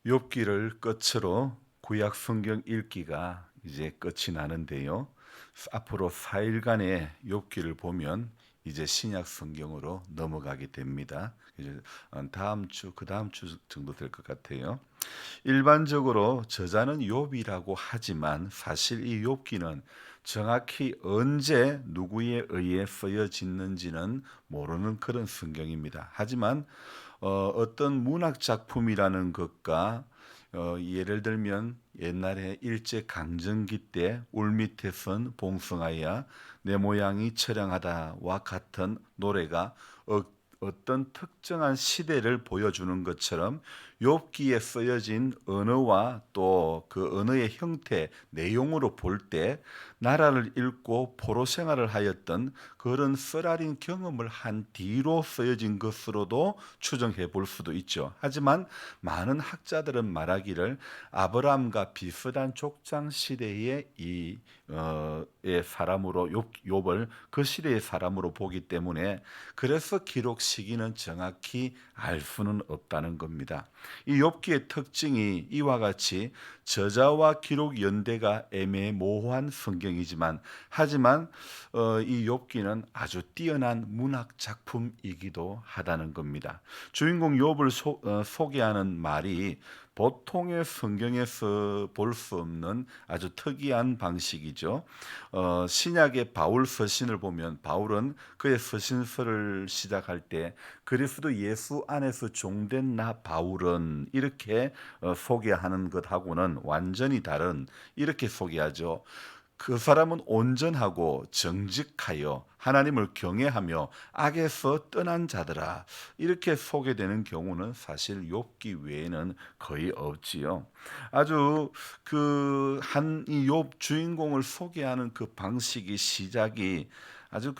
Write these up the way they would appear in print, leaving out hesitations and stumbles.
욥기를 끝으로 구약 성경 읽기가 이제 끝이 나는데요. 앞으로 4일간의 욥기를 보면 이제 신약 성경으로 넘어가게 됩니다. 이제 다음 주, 그 다음 주 정도 될 것 같아요. 일반적으로 저자는 욥이라고 하지만 사실 이 욥기는 정확히 언제 누구에 의해 쓰여졌는지는 모르는 그런 성경입니다. 하지만 어떤 문학 작품이라는 것과 예를 들면 옛날에 일제 강점기 때 울밑에선 봉숭아야 내 모양이 처량하다와 같은 노래가 어떤 특정한 시대를 보여주는 것처럼 욥기에 쓰여진 언어와 또 그 언어의 형태, 내용으로 볼 때 나라를 잃고 포로 생활을 하였던 그런 쓰라린 경험을 한 뒤로 쓰여진 것으로도 추정해 볼 수도 있죠. 하지만 많은 학자들은 말하기를 아브라함과 비슷한 족장 시대의 의 사람으로 욥을 그 시대의 사람으로 보기 때문에 그래서 기록 시기는 정확히 알 수는 없다는 겁니다. 이 욥기의 특징이 이와 같이 저자와 기록 연대가 애매모호한 성경이지만 하지만 이 욥기는 아주 뛰어난 문학 작품이기도 하다는 겁니다. 주인공 욥을 소개하는 말이 보통의 성경에서 볼 수 없는 아주 특이한 방식이죠. 신약의 바울 서신을 보면 바울은 그의 서신서를 시작할 때 그리스도 예수 안에서 종된 나 바울은 이렇게 소개하는 것하고는 완전히 다른 이렇게 소개하죠. 그 사람은 온전하고 정직하여 하나님을 경외하며 악에서 떠난 자들아 이렇게 소개되는 경우는 사실 욥기 외에는 거의 없지요. 아주 그 한 이 욥 주인공을 소개하는 그 방식이 시작이 아주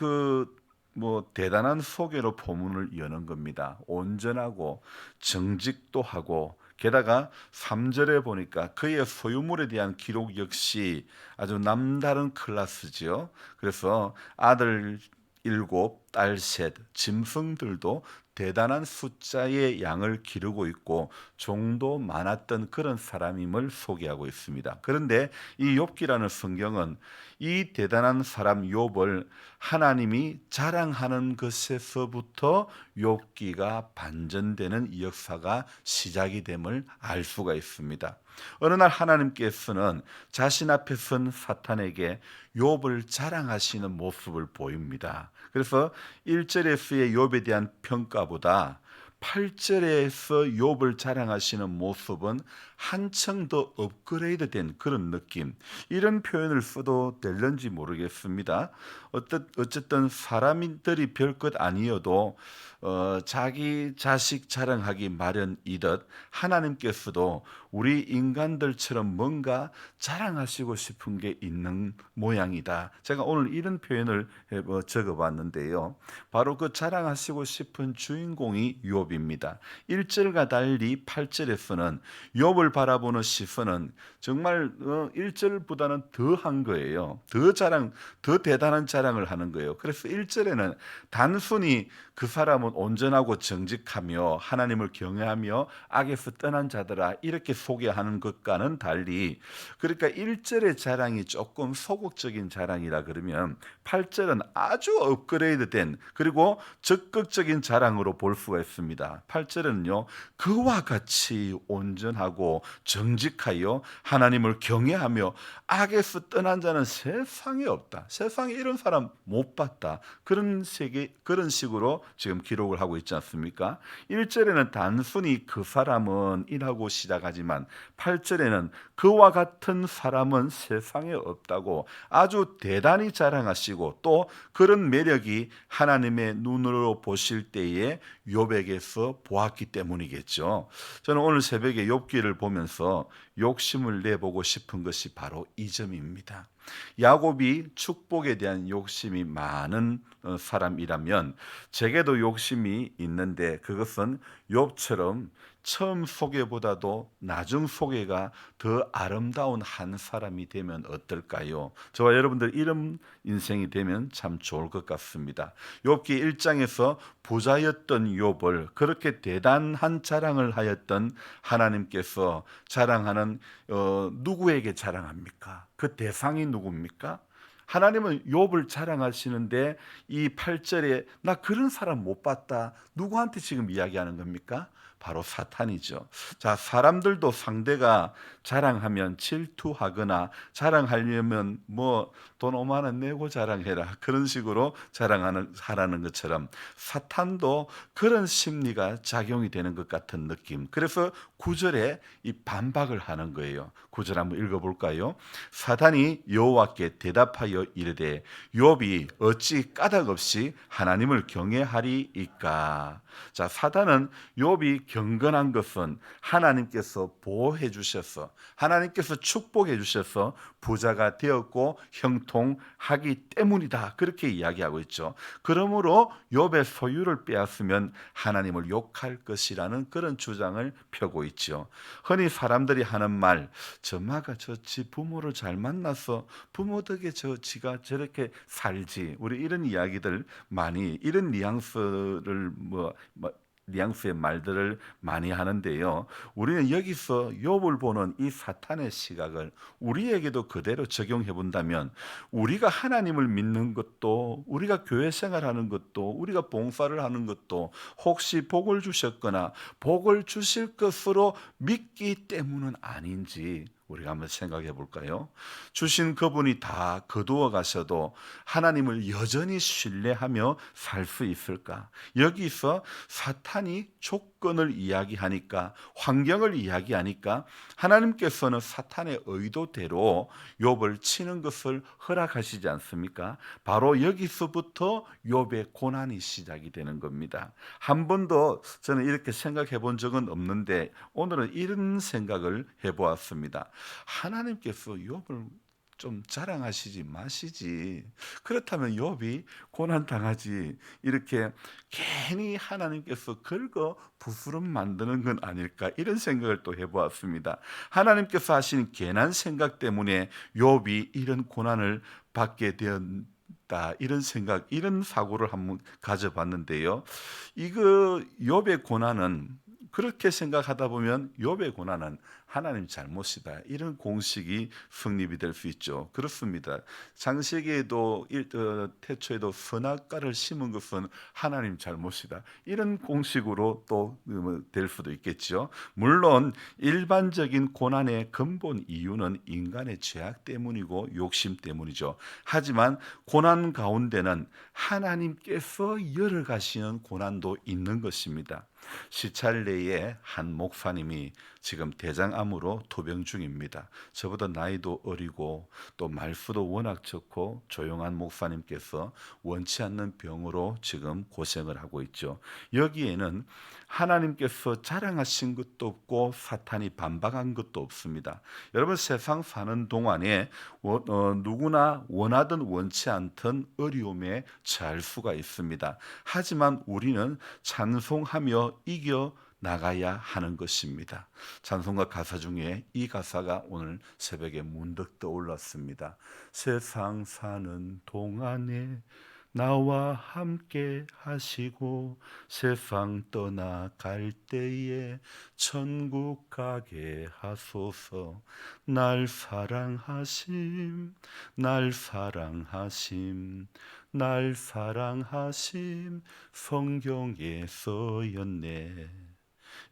대단한 소개로 포문을 여는 겁니다. 온전하고 정직도 하고 게다가 3절에 보니까 그의 소유물에 대한 기록 역시 아주 남다른 클래스지요. 그래서 아들 7, 딸 셋, 짐승들도 대단한 숫자의 양을 기르고 있고 종도 많았던 그런 사람임을 소개하고 있습니다. 그런데 이 욥기라는 성경은 이 대단한 사람 욥을 하나님이 자랑하는 것에서부터 욥기가 반전되는 역사가 시작이 됨을 알 수가 있습니다. 어느 날 하나님께서는 자신 앞에 선 사탄에게 욥을 자랑하시는 모습을 보입니다. 그래서 1절에서의 욥에 대한 평가보다 8절에서 욥을 자랑하시는 모습은 한층 더 업그레이드된 그런 느낌. 이런 표현을 써도 될는지 모르겠습니다. 어쨌든 사람들이 별것 아니어도 자기 자식 자랑하기 마련이듯 하나님께서도 우리 인간들처럼 뭔가 자랑하시고 싶은 게 있는 모양이다. 제가 오늘 이런 표현을 적어봤는데요. 바로 그 자랑하시고 싶은 주인공이 욥입니다. 1절과 달리 8절에서는 욥을 바라보는 시선은 정말 1절보다는 더 한 거예요. 더 대단한 자랑을 하는 거예요. 그래서 1절에는 단순히 그 사람은 온전하고 정직하며 하나님을 경외하며 악에서 떠난 자들아 이렇게 소개하는 것과는 달리 그러니까 1절의 자랑이 조금 소극적인 자랑이라 그러면 8절은 아주 업그레이드된 그리고 적극적인 자랑으로 볼 수가 있습니다. 8절은요. 그와 같이 온전하고 정직하여 하나님을 경외하며 악에서 떠난 자는 세상에 없다. 세상에 이런 사람 못 봤다. 그런 식으로 지금 기록을 하고 있지 않습니까? 1절에는 단순히 그 사람은 이라고 시작하지만 8절에는 그와 같은 사람은 세상에 없다고 아주 대단히 자랑하시고 또 그런 매력이 하나님의 눈으로 보실 때에 욥에게서 보았기 때문이겠죠. 저는 오늘 새벽에 욥기를 보면서 욕심을 내보고 싶은 것이 바로 이 점입니다. 야곱이 축복에 대한 욕심이 많은 사람이라면 제게도 욕심이 있는데 그것은 욥처럼 처음 소개보다도 나중 소개가 더 아름다운 한 사람이 되면 어떨까요? 저와 여러분들 이런 인생이 되면 참 좋을 것 같습니다. 욥기 1장에서 부자였던 욥을 그렇게 대단한 자랑을 하였던 하나님께서 자랑하는 누구에게 자랑합니까? 그 대상이 누굽니까? 하나님은 욥을 자랑하시는데 이 8절에 나 그런 사람 못 봤다. 누구한테 지금 이야기하는 겁니까? 바로 사탄이죠. 자, 사람들도 상대가 자랑하면 질투하거나 자랑하려면 뭐 돈 5만 원 내고 자랑해라. 그런 식으로 하라는 것처럼 사탄도 그런 심리가 작용이 되는 것 같은 느낌. 그래서 9절에 이 반박을 하는 거예요. 9절 한번 읽어볼까요? 사탄이 여호와께 대답하여 이르되 욥이 어찌 까닭없이 하나님을 경외하리이까. 자, 사탄은 욥이 경건한 것은 하나님께서 보호해 주셔서 하나님께서 축복해 주셔서 부자가 되었고 형통하기 때문이다. 그렇게 이야기하고 있죠. 그러므로 욥의 소유를 빼앗으면 하나님을 욕할 것이라는 그런 주장을 펴고 있죠. 흔히 사람들이 하는 말, 저마가 저지 부모를 잘 만나서 부모 덕에 지가 저렇게 살지. 우리 이런 이야기들 많이 이런 뉘앙스를 뉘앙스의 말들을 많이 하는데요. 우리는 여기서 욥을 보는 이 사탄의 시각을 우리에게도 그대로 적용해 본다면 우리가 하나님을 믿는 것도 우리가 교회 생활하는 것도 우리가 봉사를 하는 것도 혹시 복을 주셨거나 복을 주실 것으로 믿기 때문은 아닌지 우리가 한번 생각해 볼까요? 주신 그분이 다 거두어 가셔도 하나님을 여전히 신뢰하며 살 수 있을까? 여기서 사탄이 조건을 이야기하니까 환경을 이야기하니까 하나님께서는 사탄의 의도대로 욥을 치는 것을 허락하시지 않습니까? 바로 여기서부터 욥의 고난이 시작이 되는 겁니다. 한 번도 저는 이렇게 생각해 본 적은 없는데 오늘은 이런 생각을 해 보았습니다. 하나님께서 욥을 좀 자랑하시지 마시지. 그렇다면 욥이 고난 당하지. 이렇게 괜히 하나님께서 긁어 부스럼 만드는 건 아닐까 이런 생각을 또 해보았습니다. 하나님께서 하신 괜한 생각 때문에 욥이 이런 고난을 받게 되었다. 이런 생각, 이런 사고를 한번 가져봤는데요. 이거 욥의 고난은 그렇게 생각하다 보면 욥의 고난은 하나님 잘못이다. 이런 공식이 성립이 될 수 있죠. 그렇습니다. 창세기에도 태초에도 선악과를 심은 것은 하나님 잘못이다. 이런 공식으로 또 될 수도 있겠죠. 물론 일반적인 고난의 근본 이유는 인간의 죄악 때문이고 욕심 때문이죠. 하지만 고난 가운데는 하나님께서 열어가시는 고난도 있는 것입니다. 시찰내의 한 목사님이 지금 대장암으로 투병 중입니다. 저보다 나이도 어리고 또 말수도 워낙 적고 조용한 목사님께서 원치 않는 병으로 지금 고생을 하고 있죠. 여기에는 하나님께서 자랑하신 것도 없고 사탄이 반박한 것도 없습니다. 여러분 세상 사는 동안에 누구나 원하든 원치 않든 어려움에 처할 수가 있습니다. 하지만 우리는 찬송하며 이겨 나가야 하는 것입니다. 찬송가 가사 중에 이 가사가 오늘 새벽에 문득 떠올랐습니다. 세상 사는 동안에 나와 함께 하시고 세상 떠나갈 때에 천국 가게 하소서. 날 사랑하심 날 사랑하심 날 사랑하심 성경에 써였네.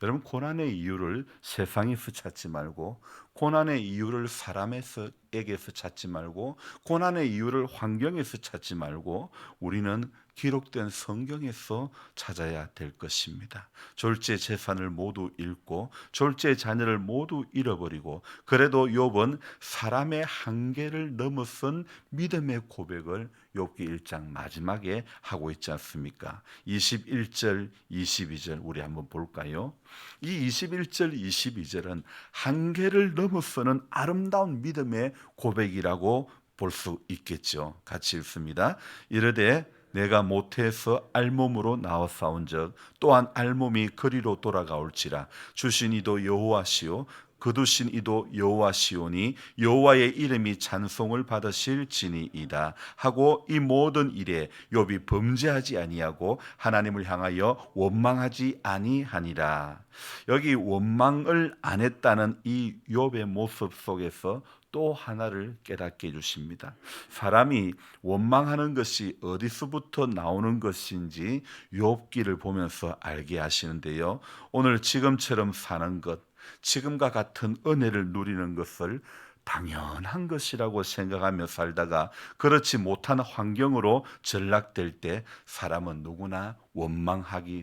여러분 고난의 이유를 세상에서 찾지 말고 고난의 이유를 사람에서 사람에게서 찾지 말고, 고난의 이유를 환경에서 찾지 말고, 우리는 기록된 성경에서 찾아야 될 것입니다. 졸지에 재산을 모두 잃고 졸지에 자녀를 모두 잃어버리고, 그래도 욥은 사람의 한계를 넘어선 믿음의 고백을 욥기 1장 마지막에 하고 있지 않습니까? 21절, 22절 우리 한번 볼까요? 이 21절, 22절은 한계를 넘어서는 아름다운 믿음의 고백이라고 볼 수 있겠죠. 같이 읽습니다. 이르되 내가 모태에서 알몸으로 나와 싸운즉 또한 알몸이 그리로 돌아가올지라. 주신 이도 여호와시요 거두신 이도 여호와시오니 여호와의 이름이 찬송을 받으실지니이다 하고, 이 모든 일에 욥이 범죄하지 아니하고 하나님을 향하여 원망하지 아니하니라. 여기 원망을 안 했다는 이 욥의 모습 속에서 또 하나를 깨닫게 해주십니다. 사람이 원망하는 것이 어디서부터 나오는 것인지 욥기를 보면서 알게 하시는데요, 오늘 지금처럼 사는 것, 지금과 같은 은혜를 누리는 것을 당연한 것이라고 생각하며 살다가 그렇지 못한 환경으로 전락될 때 사람은 누구나 원망하기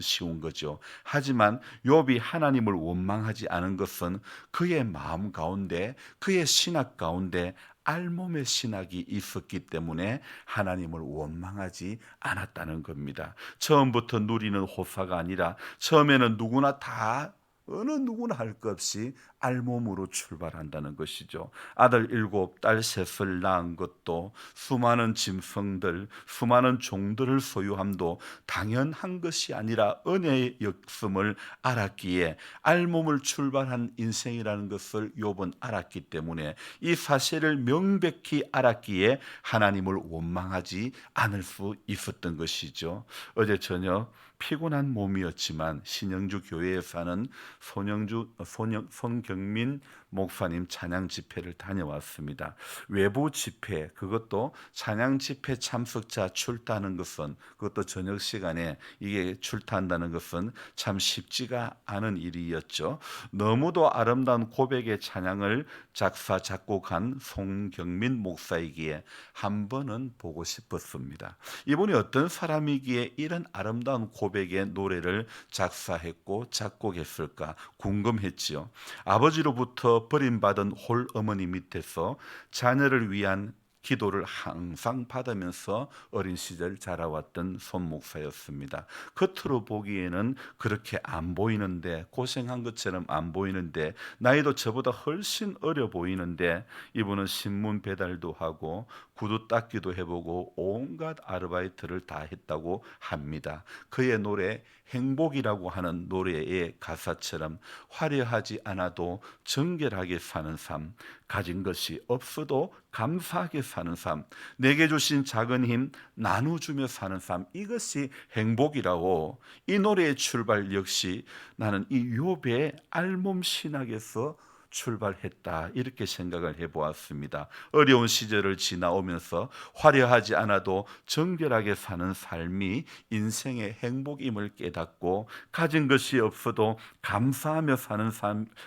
쉬운 거죠. 하지만 욥이 하나님을 원망하지 않은 것은 그의 마음 가운데, 그의 신학 가운데 알몸의 신학이 있었기 때문에 하나님을 원망하지 않았다는 겁니다. 처음부터 누리는 호사가 아니라, 처음에는 누구나 다, 어느 누구나 할 것 없이 알몸으로 출발한다는 것이죠. 아들 7, 딸 3을 낳은 것도, 수많은 짐승들, 수많은 종들을 소유함도 당연한 것이 아니라 은혜의 역성을 알았기에, 알몸을 출발한 인생이라는 것을 욥은 알았기 때문에, 이 사실을 명백히 알았기에 하나님을 원망하지 않을 수 있었던 것이죠. 어제 저녁 피곤한 몸이었지만 신영주 교회에 사는 손경민 목사님 찬양 집회를 다녀왔습니다. 외부 집회, 그것도 찬양 집회 참석자 출타하는 것은, 그것도 저녁 시간에 이게 출타한다는 것은 참 쉽지가 않은 일이었죠. 너무도 아름다운 고백의 찬양을 작사 작곡한 송경민 목사이기에 한 번은 보고 싶었습니다. 이분이 어떤 사람이기에 이런 아름다운 고백의 노래를 작사했고 작곡했을까 궁금했지요. 아버지로부터 버림받은 홀 어머니 밑에서 자녀를 위한 기도를 항상 받으면서 어린 시절 자라왔던 손 목사였습니다. 겉으로 보기에는 그렇게 안 보이는데, 고생한 것처럼 안 보이는데, 나이도 저보다 훨씬 어려 보이는데, 이분은 신문 배달도 하고 구두 닦기도 해보고 온갖 아르바이트를 다 했다고 합니다. 그의 노래 행복이라고 하는 노래의 가사처럼 화려하지 않아도 정결하게 사는 삶, 가진 것이 없어도 감사하게 사는 삶, 내게 주신 작은 힘 나눠주며 사는 삶, 이것이 행복이라고, 이 노래의 출발 역시 나는 이 욥의 알몸 신학에서 출발했다, 이렇게 생각을 해보았습니다. 어려운 시절을 지나오면서 화려하지 않아도 정결하게 사는 삶이 인생의 행복임을 깨닫고, 가진 것이 없어도 감사하며 사는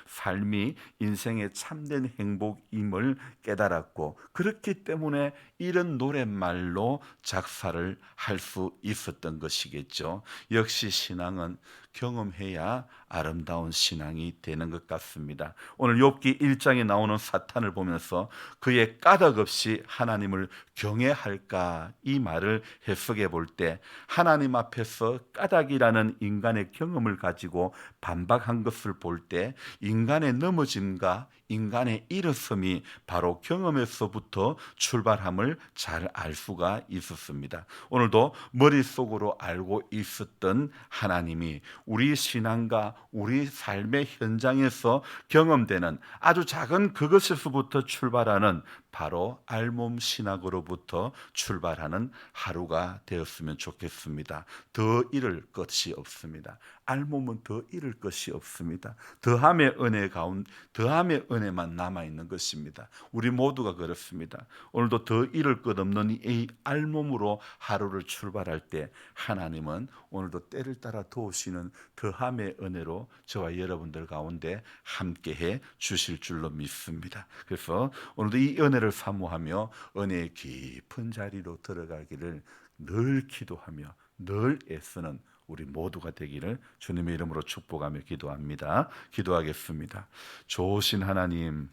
삶이 인생의 참된 행복임을 깨달았고, 그렇기 때문에 이런 노랫말로 작사를 할 수 있었던 것이겠죠. 역시 신앙은 경험해야 아름다운 신앙이 되는 것 같습니다. 오늘 욥기 1장에 나오는 사탄을 보면서 그의 까닭 없이 하나님을 경외할까, 이 말을 해석해 볼 때, 하나님 앞에서 까닭이라는 인간의 경험을 가지고 반박한 것을 볼 때, 인간의 넘어짐과 인간의 일어섬이 바로 경험에서부터 출발함을 잘 알 수가 있었습니다. 오늘도 머릿속으로 알고 있었던 하나님이 우리 신앙과 우리 삶의 현장에서 경험되는 아주 작은 그것에서부터 출발하는, 바로 알몸 신학으로부터 출발하는 하루가 되었으면 좋겠습니다. 더 잃을 것이 없습니다. 알몸은 더 잃을 것이 없습니다. 더함의 은혜 은혜만 남아있는 것입니다. 우리 모두가 그렇습니다. 오늘도 더 잃을 것 없는 이 알몸으로 하루를 출발할 때 하나님은 오늘도 때를 따라 도우시는 더함의 은혜로 저와 여러분들 가운데 함께해 주실 줄로 믿습니다. 그래서 오늘도 이 은혜를 사모하며 은혜의 깊은 자리로 들어가기를 늘 기도하며 늘 애쓰는 우리 모두가 되기를 주님의 이름으로 축복하며 기도합니다. 기도하겠습니다. 좋으신 하나님,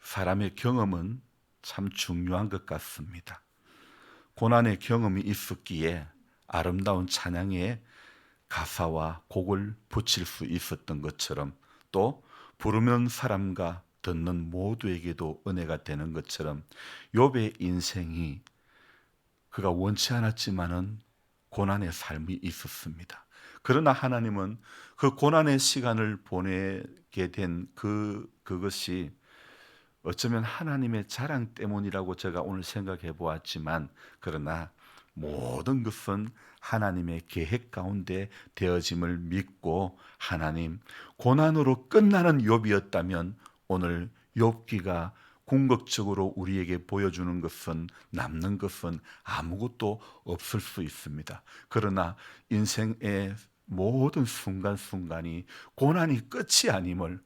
사람의 경험은 참 중요한 것 같습니다. 고난의 경험이 있었기에 아름다운 찬양의 가사와 곡을 붙일 수 있었던 것처럼, 또 부르는 사람과 듣는 모두에게도 은혜가 되는 것처럼 욥의 인생이 그가 원치 않았지만은 고난의 삶이 있었습니다. 그러나 하나님은 그 고난의 시간을 보내게 된 그것이 어쩌면 하나님의 자랑 때문이라고 제가 오늘 생각해 보았지만, 그러나 모든 것은 하나님의 계획 가운데 되어짐을 믿고, 하나님, 고난으로 끝나는 욥이었다면 오늘 욥기가 궁극적으로 우리에게 보여주는 것은, 남는 것은 아무것도 없을 수 있습니다. 그러나 인생의 모든 순간순간이 고난이 끝이 아님을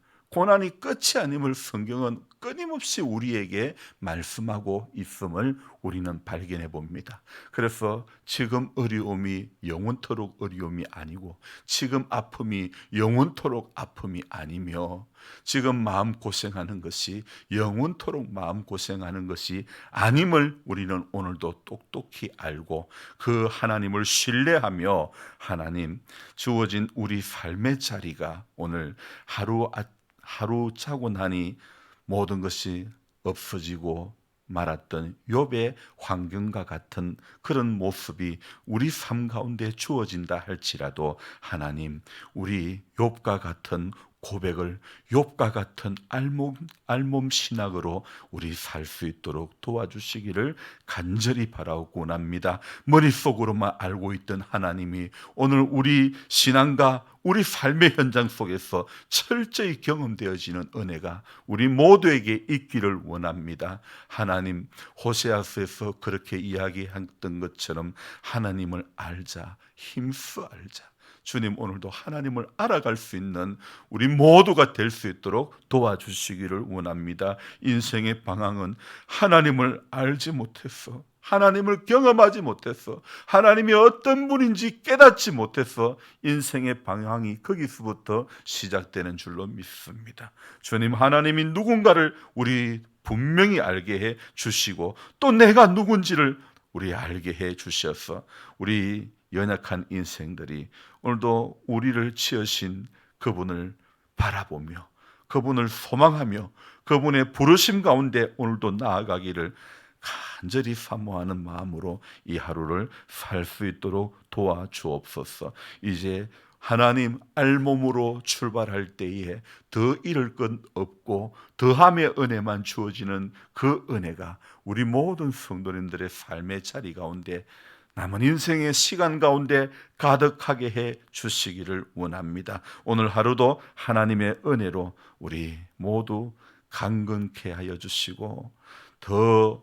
성경은 끊임없이 우리에게 말씀하고 있음을 우리는 발견해 봅니다. 그래서 지금 어려움이 영원토록 어려움이 아니고, 지금 아픔이 영원토록 아픔이 아니며, 지금 마음고생하는 것이 영원토록 마음고생하는 것이 아님을 우리는 오늘도 똑똑히 알고, 그 하나님을 신뢰하며 하나님 주어진 우리 삶의 자리가 오늘 하루 자고 나니 모든 것이 없어지고 말았던 욥의 환경과 같은 그런 모습이 우리 삶 가운데 주어진다 할지라도, 하나님, 우리 욥과 같은 고백을, 욥과 같은 알몸 신학으로 우리 살 수 있도록 도와주시기를 간절히 바라고 납니다. 머릿속으로만 알고 있던 하나님이 오늘 우리 신앙과 우리 삶의 현장 속에서 철저히 경험되어지는 은혜가 우리 모두에게 있기를 원합니다. 하나님, 호세아서에서 그렇게 이야기했던 것처럼 하나님을 알자, 힘써 알자. 주님, 오늘도 하나님을 알아갈 수 있는 우리 모두가 될 수 있도록 도와주시기를 원합니다. 인생의 방향은 하나님을 알지 못해서, 하나님을 경험하지 못해서, 하나님이 어떤 분인지 깨닫지 못해서 인생의 방향이 거기서부터 시작되는 줄로 믿습니다. 주님, 하나님이 누군가를 우리 분명히 알게 해 주시고, 또 내가 누군지를 우리 알게 해 주셔서 우리 연약한 인생들이 오늘도 우리를 지으신 그분을 바라보며, 그분을 소망하며, 그분의 부르심 가운데 오늘도 나아가기를 간절히 사모하는 마음으로 이 하루를 살 수 있도록 도와주옵소서. 이제 하나님 알몸으로 출발할 때에 더 잃을 것 없고 더함의 은혜만 주어지는 그 은혜가 우리 모든 성도님들의 삶의 자리 가운데, 남은 인생의 시간 가운데 가득하게 해 주시기를 원합니다. 오늘 하루도 하나님의 은혜로 우리 모두 강건케 하여 주시고 더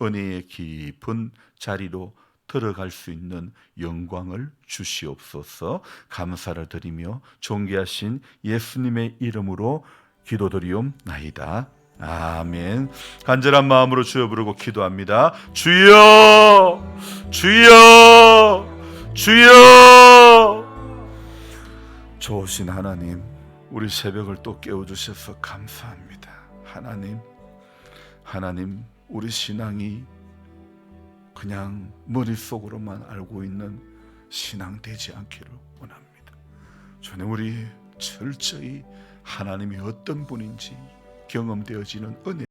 은혜의 깊은 자리로 들어갈 수 있는 영광을 주시옵소서. 감사를 드리며 존귀하신 예수님의 이름으로 기도드리옵나이다. 아멘. 간절한 마음으로 주여 부르고 기도합니다. 주여, 주여, 주여. 좋으신 하나님, 우리 새벽을 또 깨워주셔서 감사합니다. 하나님, 우리 신앙이 그냥 머릿속으로만 알고 있는 신앙 되지 않기를 원합니다. 주님, 우리 철저히 하나님이 어떤 분인지 경험되어지는 은혜